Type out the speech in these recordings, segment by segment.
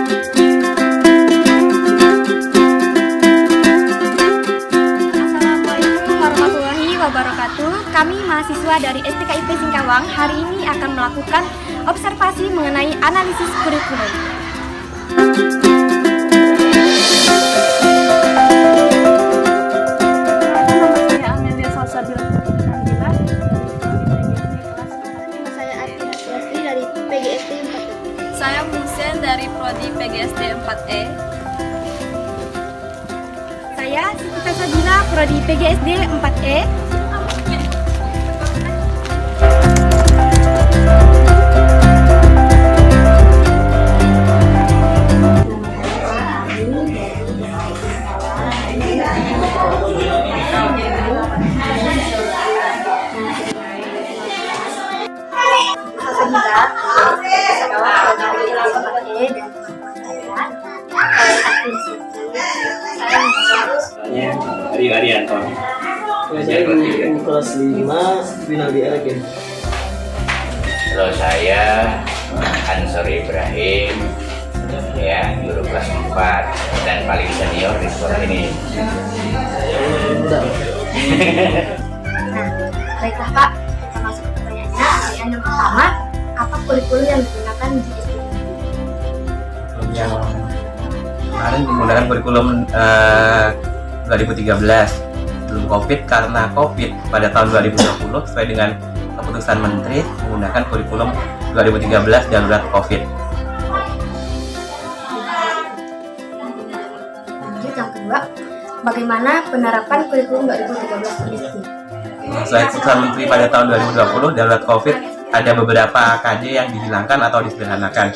Assalamualaikum warahmatullahi wabarakatuh. Kami mahasiswa dari STKIP Singkawang hari ini akan melakukan observasi mengenai analisis kurikulum. Saya Musen dari Prodi PGSD 4E. Saya Siti Pesabila, Prodi PGSD 4E. Arianto. Saya kelas 5 final di RG. Kalau saya Ansor Ibrahim, ya guru kelas 4 dan paling senior di sekolah ini. Baiklah Pak, kita masuk ke pertanyaannya. Pertanyaan yang pertama, apa kurikulum yang digunakan di STKIP? Yang kemarin menggunakan kurikulum 2013 sebelum COVID. Karena COVID pada tahun 2020 sesuai dengan keputusan Menteri menggunakan kurikulum 2013 darurat COVID. Lanjut yang kedua, bagaimana penerapan kurikulum 2013 ini? Sesuai keputusan Menteri pada tahun 2020 darurat COVID, ada beberapa KD yang dihilangkan atau disederhanakan.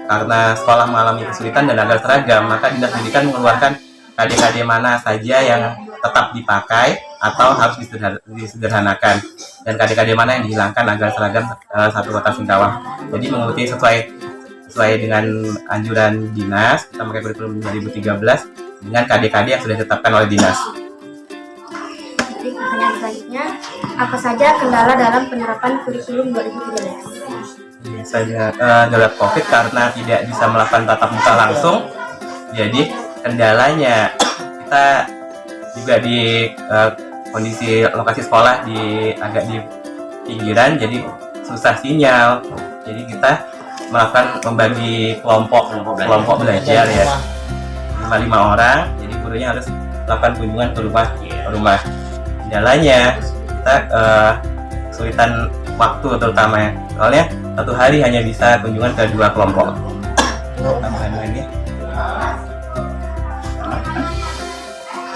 Karena sekolah mengalami kesulitan dan agar seragam, maka Dinas Pendidikan mengeluarkan KD-KD mana saja yang tetap dipakai atau harus disederhanakan, dan KD-KD mana yang dihilangkan agar seragam satu kota Singkawang. Jadi mengikuti sesuai dengan anjuran dinas, kita pakai kurikulum 2013 dengan KD-KD yang sudah ditetapkan oleh dinas. Jadi pertanyaan selanjutnya, apa saja kendala dalam penerapan kurikulum 2013? Biasanya darurat COVID karena tidak bisa melakukan tatap muka langsung, jadi kendalanya kita juga di kondisi lokasi sekolah agak di pinggiran, jadi susah sinyal. Jadi kita membagi kelompok belajar ya, 5 orang. Jadi gurunya harus melakukan kunjungan ke rumah. Kendalanya kita kesulitan waktu terutama ya, soalnya satu hari hanya bisa kunjungan ke 2 kelompok. Tambahan lagi.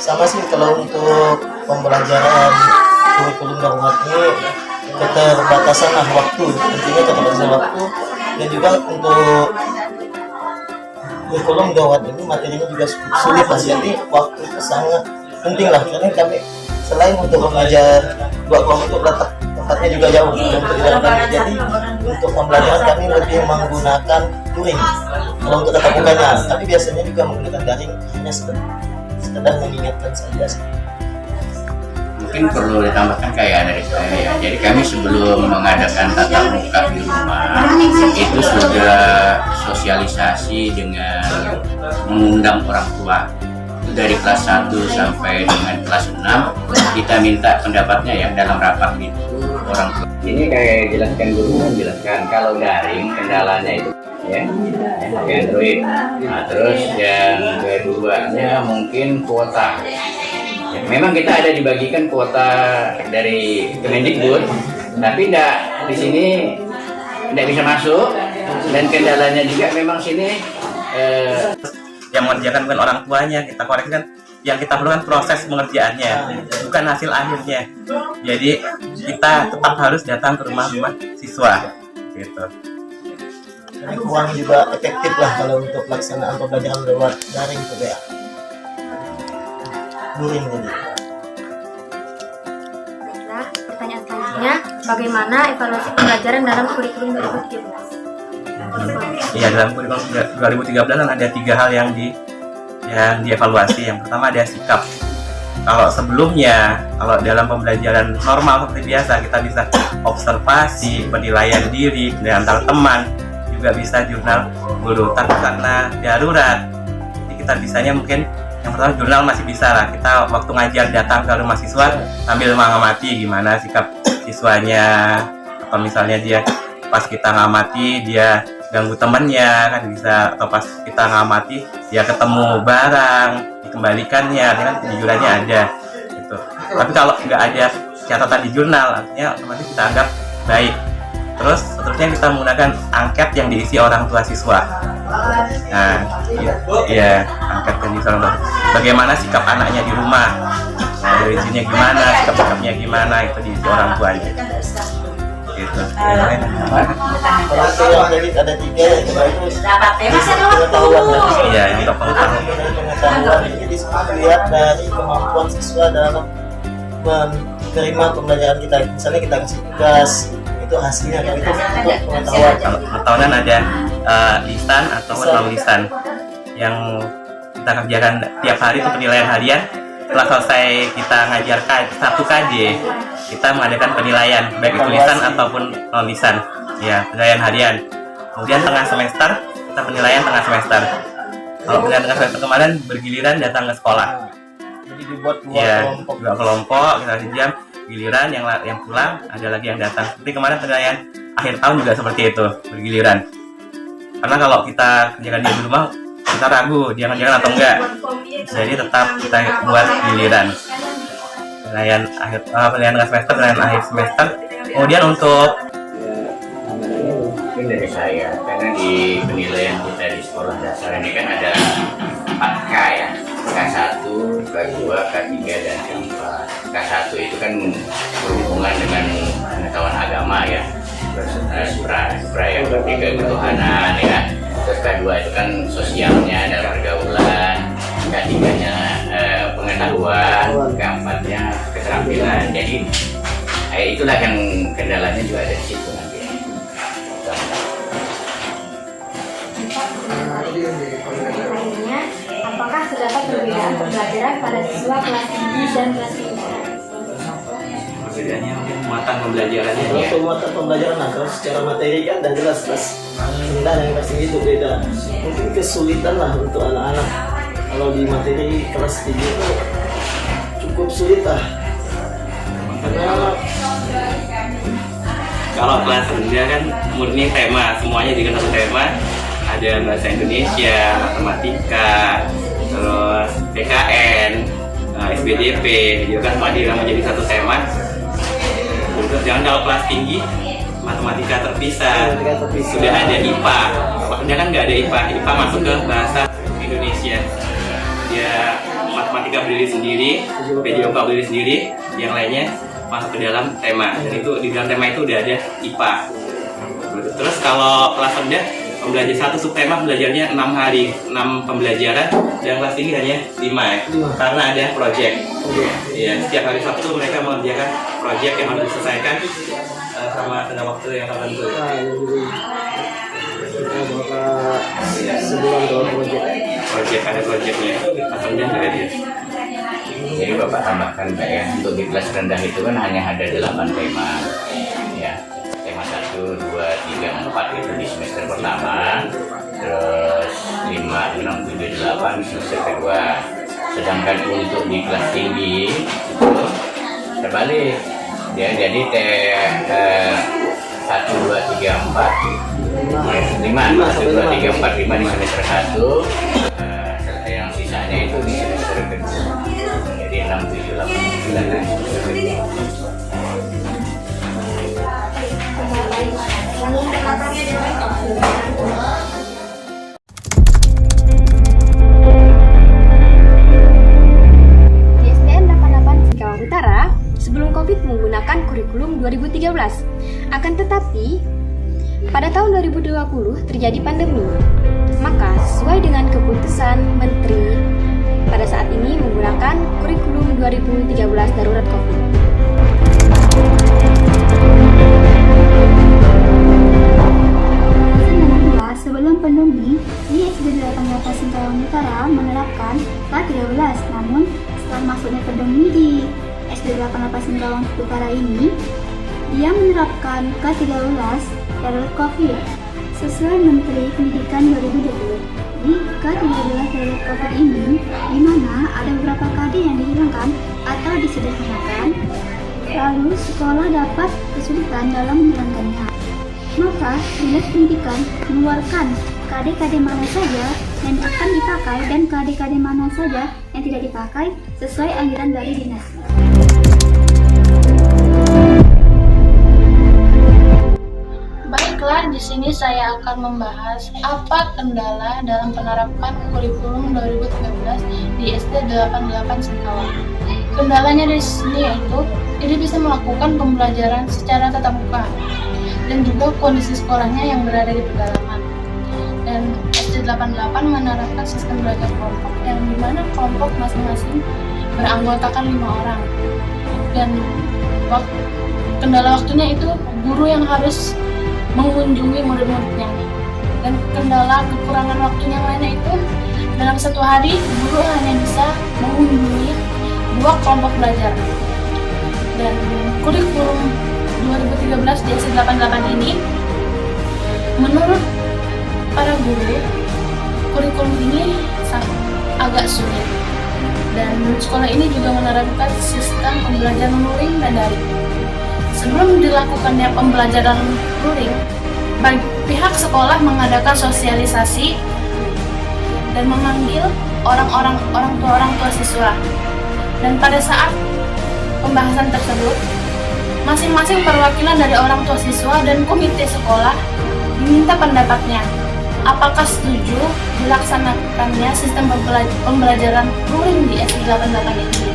Sama sih kalau untuk pembelajaran kurikulum darurat ini keterbatasan waktu, intinya keterbatasan waktu, dan juga untuk kurikulum darurat ini materinya juga sulit lah, jadi waktu itu sangat penting lah, karena kami selain untuk mengajar 2 kelompok itu tempatnya juga jauh untuk di dalam kami, jadi untuk pembelajaran kami lebih menggunakan luring kalau untuk tatap mukanya, tapi biasanya juga menggunakan daring hanya sekedar mengingatkan saja sih. Mungkin perlu ditambahkan kayak dari saya ya. Jadi kami sebelum mengadakan tatap muka di rumah itu sudah sosialisasi dengan mengundang orang tua. Itu dari kelas 1 sampai dengan kelas 6 kita minta pendapatnya ya dalam rapat itu orang tua. Ini kayak jelaskan guru menjelaskan kalau daring kendalanya itu ya Android. Nah, terus yang keduanya mungkin kuota. Ya, memang kita ada dibagikan kuota dari Kemendikbud, tapi di sini tidak bisa masuk, dan kendalanya juga memang sini yang mengerjakan bukan orang tuanya, kita koreksikan. Yang kita perlukan proses pengerjaannya, bukan hasil akhirnya. Jadi kita tetap harus datang ke rumah-rumah siswa gitu. Kurang juga efektif lah kalau untuk pelaksanaan pembelajaran lewat daring itu ya. Luring ini. Baiklah, pertanyaan selanjutnya, bagaimana evaluasi pembelajaran dalam kurikulum 2013? Iya, dalam kurikulum 2013 kan ada 3 hal yang dievaluasi. Yang pertama ada sikap. Kalau sebelumnya, kalau dalam pembelajaran normal seperti biasa, kita bisa observasi, penilaian diri, penilaian antar teman, juga bisa jurnal guru. Tapi karena darurat, jadi kita bisanya mungkin yang pertama jurnal masih bisa lah. Kita waktu ngajar datang ke rumah siswa sambil mengamati gimana sikap siswanya, atau misalnya dia pas kita ngamati dia ganggu temennya kan bisa, atau pas kita ngamati dia ketemu barang dikembalikannya, kan di jurnalnya ada gitu. Tapi kalau nggak ada catatan di jurnal, artinya otomatis kita anggap baik. Terus seterusnya kita menggunakan angket yang diisi orang tua siswa. Nah, ya angket yang diisi orang tua. Bagaimana sikap anaknya di rumah, dari sini gimana, sikap-sikapnya gimana, itu diisi orang tuanya. Gitu. Kalau yang tadi ada 3 yang itu pengetahuan. Iya, ini pengetahuan ini dilihat dari kemampuan siswa dalam menerima pembelajaran kita. Misalnya kita kasih tugas, itu hasilnya kan itu pengetahuan. Kalau pengetahuan ada lisan atau non lisan yang kita kerjakan tiap hari, itu penilaian harian. Setelah selesai kita ngajar 1 KJ, kita mengadakan penilaian baik itu lisan ataupun non lisan, ya penilaian harian. Kemudian tengah semester kita penilaian tengah semester. Kalau penilaian tengah semester kemarin bergiliran datang ke sekolah. Jadi dibuat dua kelompok kita jam, giliran yang pulang ada lagi yang datang. Seperti kemarin penilaian akhir tahun juga seperti itu, bergiliran. Karena kalau kita kerjakan dia di rumah, kita ragu dia ngerjakan atau enggak. Jadi tetap kita buat giliran. Penilaian akhir penilaian tengah semester, penilaian akhir semester. Kemudian untuk mungkin dari saya, karena di penilaian kita di sekolah dasar ini kan ada 4K ya, K1, K2, K3, dan K4. K1 itu kan berhubungan dengan pengetahuan agama ya, yang ketiga ketuhanan ya, terus K2 itu kan sosialnya dan pergaulan, K3-nya pengetahuan, K4-nya keterampilan. Jadi itulah yang kendalanya juga ada di situ nanti. Selanjutnya, apakah terdapat perbedaan pembelajaran pada siswa kelas tinggi dan kelas rendah? perbedaannya mungkin muatan pembelajarannya ya. Kalau muatan pembelajaran kalau secara materi kan dan jelas rendah dan kelas tinggi itu beda. Mungkin kesulitan lah untuk anak-anak kalau di materi kelas tinggi itu cukup sulit lah. Karena kalau kelas rendah kan murni tema, semuanya dengan satu tema. Ada bahasa Indonesia, matematika, terus PKN, SBDP, gitu kan semua dirangkum menjadi satu tema. Jangan kalau kelas tinggi matematika terpisah, sudah ada IPA. Kalau rendah kan nggak ada IPA, IPA masuk ke bahasa Indonesia. Dia matematika berdiri sendiri, PJOK berdiri sendiri, yang lainnya masuk ke dalam tema. Dan itu di dalam tema itu udah ada IPA. Terus kalau kelas rendah pembelajar satu subtema belajarnya 6 hari, 6 pembelajaran, dan kelas tinggi hanya 5 ya, karena ada project. Ya, setiap hari Sabtu mereka mengerjakan project yang harus diselesaikan sama tengah waktu yang tertentu. sebulan kalau Project ada projectnya, asalnya nggak ada. Jadi Bapak tambahkan Pak ya, untuk di kelas rendah itu kan hanya ada 8 tema ya. Tema 1, 2, 3, 4 itu di semester pertama, terus 5, 6, 7, 8 di semester kedua. Sedangkan untuk di kelas tinggi itu terbalik ya, jadi 1, 2, 3, 4 5, 1, 2, 3, 4, 5 di semester 1, yang sisanya itu di semester kedua. Jadi 6, 7, 8, 9 di semester kedua. Di SDN 88 Singkawang Utara, sebelum COVID menggunakan kurikulum 2013. Akan tetapi, pada tahun 2020 terjadi pandemi. Maka sesuai dengan keputusan Menteri pada saat ini menggunakan kurikulum 2013 darurat COVID. Sebelum pandemi, di SD 88 Singkawang Utara menerapkan K13. Namun, setelah masuknya pandemi di SD 88 Singkawang Utara ini, dia menerapkan K13 darurat COVID. Sesuai Menteri Pendidikan 2020, di K13 darurat COVID ini, di mana ada beberapa KD yang dihilangkan atau disederhanakan, lalu sekolah dapat kesulitan dalam menjalankannya. Maka, Dinas Pendidikan mengeluarkan KD-KD mana saja yang akan dipakai dan KD-KD mana saja yang tidak dipakai sesuai anjuran dari dinas. Baiklah, di sini saya akan membahas apa kendala dalam penerapan kurikulum 2013 di SD 88 Singkawang. Kendalanya di sini yaitu tidak bisa melakukan pembelajaran secara tatap muka dan juga kondisi sekolahnya yang berada di pedalaman. Dan SD 88 menerapkan sistem belajar kelompok yang dimana kelompok masing-masing beranggotakan 5 orang. Dan kendala waktunya itu guru yang harus mengunjungi murid-muridnya. Dan kendala kekurangan waktunya lainnya itu dalam satu hari guru hanya bisa mengunjungi 2 kelompok belajar. Dan kurikulum 2013 di SD 88 ini menurut para guru kurikulum ini agak sulit. Dan sekolah ini juga menerapkan sistem pembelajaran luring dan daring. Sebelum dilakukannya pembelajaran luring, pihak sekolah mengadakan sosialisasi dan memanggil orang tua siswa. Dan pada saat pembahasan tersebut, masing-masing perwakilan dari orang tua siswa dan komite sekolah diminta pendapatnya. Apakah setuju dilaksanakannya sistem pembelajaran luring di SD 88 ini?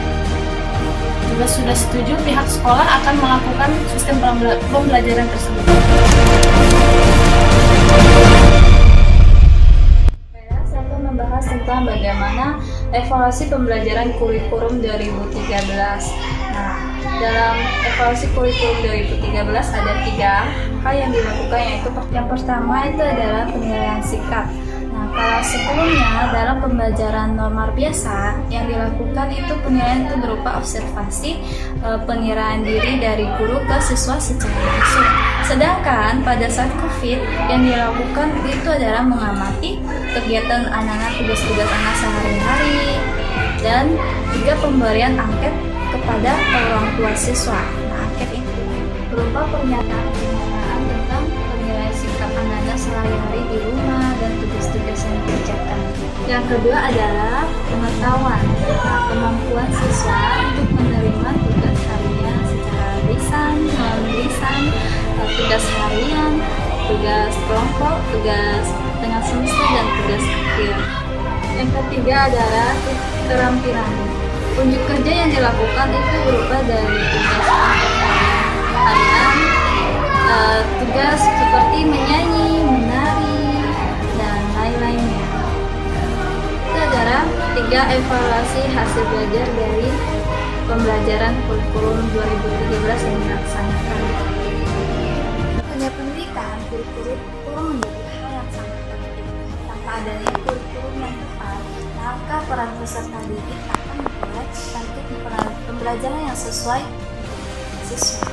Jika sudah setuju, pihak sekolah akan melakukan sistem pembelajaran tersebut. Saya akan membahas tentang bagaimana evaluasi pembelajaran kurikulum 2013. Nah, dalam evaluasi kurikulum 2013 ada 3 hal yang dilakukan, yaitu yang pertama itu adalah penilaian sikap. Nah, kalau sebelumnya dalam pembelajaran normal biasa yang dilakukan itu penilaian itu berupa observasi, penilaian diri dari guru ke siswa secara langsung. Sedangkan pada saat COVID yang dilakukan itu adalah mengamati kegiatan anak-anak, tugas-tugas anak sehari-hari, dan juga pemberian angket kepada orang tua siswa. Nah, angket itu berupa pernyataan tentang penilaian sikap anak-anak sehari-hari di rumah dan tugas-tugas yang dikerjakan. Yang kedua adalah pengetahuan, kemampuan siswa untuk menerima tugas harian secara lisan, melalui lisan, tugas harian, tugas kelompok, tugas tengah semester, dan tugas akhir. Yang ketiga adalah keterampilan. Unjuk kerja yang dilakukan itu berupa dari tugas harian, tugas seperti menyanyi, menari, dan lain-lainnya. Itu adalah 3 evaluasi hasil belajar dari pembelajaran kurikulum 2013 yang dilaksanakan. Dunia pendidikan, kurikulum menjadi hal yang sangat penting. Tanpa adanya kurikulum yang tepat, maka peran peserta didik akan membuat target pembelajaran yang sesuai siswa.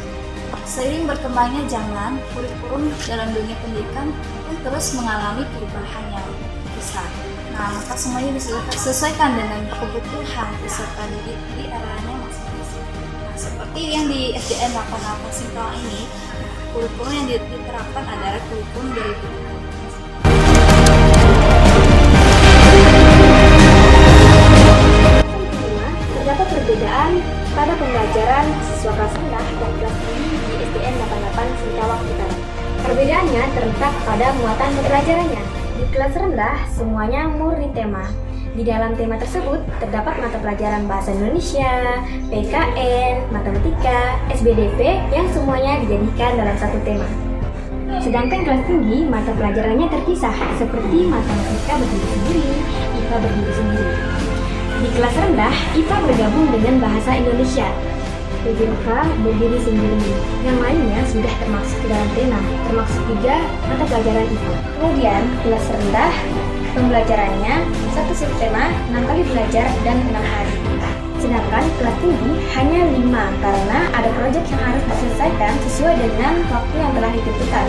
Seiring berkembangnya zaman, kurikulum dalam dunia pendidikan pun terus mengalami perubahan yang besar. Nah, maka semuanya disesuaikan dengan kebutuhan peserta didik di eranya masing-masing. Nah, seperti yang di SDN 88 Singkawang ini, kurikulum yang diterapkan adalah kurikulum 2013. Terdapat perbedaan pada pembelajaran siswa kelas rendah dan kelas tinggi di SDN 88 Singkawang Utara. Perbedaannya terletak pada muatan pembelajarannya. Di kelas rendah, semuanya murni tema. Di dalam tema tersebut terdapat mata pelajaran bahasa Indonesia, PKN, matematika, SBDP yang semuanya dijadikan dalam satu tema. Sedangkan kelas tinggi, mata pelajarannya terpisah seperti matematika berdiri sendiri, IPA berdiri sendiri. Di kelas rendah, IPA bergabung dengan bahasa Indonesia. PJK berdiri sendiri. Yang lainnya sudah termasuk ke dalam tema, termasuk juga mata pelajaran IPA. Kemudian, kelas rendah, pembelajarannya satu subtema, 6 kali belajar dan 6 hari. Sedangkan kelas tinggi hanya 5 karena ada proyek yang harus diselesaikan sesuai dengan waktu yang telah ditentukan.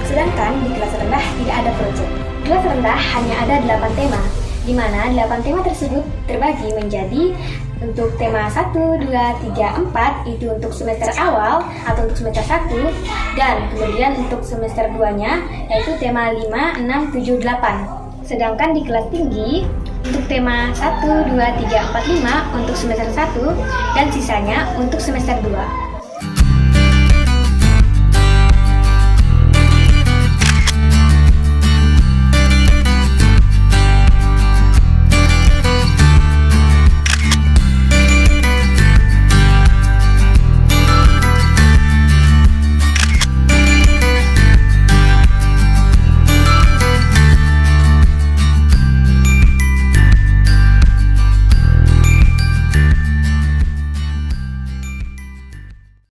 Sedangkan di kelas rendah tidak ada proyek. Kelas rendah hanya ada 8 tema, di mana 8 tema tersebut terbagi menjadi untuk tema 1, 2, 3, 4 itu untuk semester awal atau untuk semester 1, dan kemudian untuk semester 2-nya yaitu tema 5, 6, 7, 8. Sedangkan di kelas tinggi untuk tema 1, 2, 3, 4, 5 untuk semester 1 dan sisanya untuk semester 2.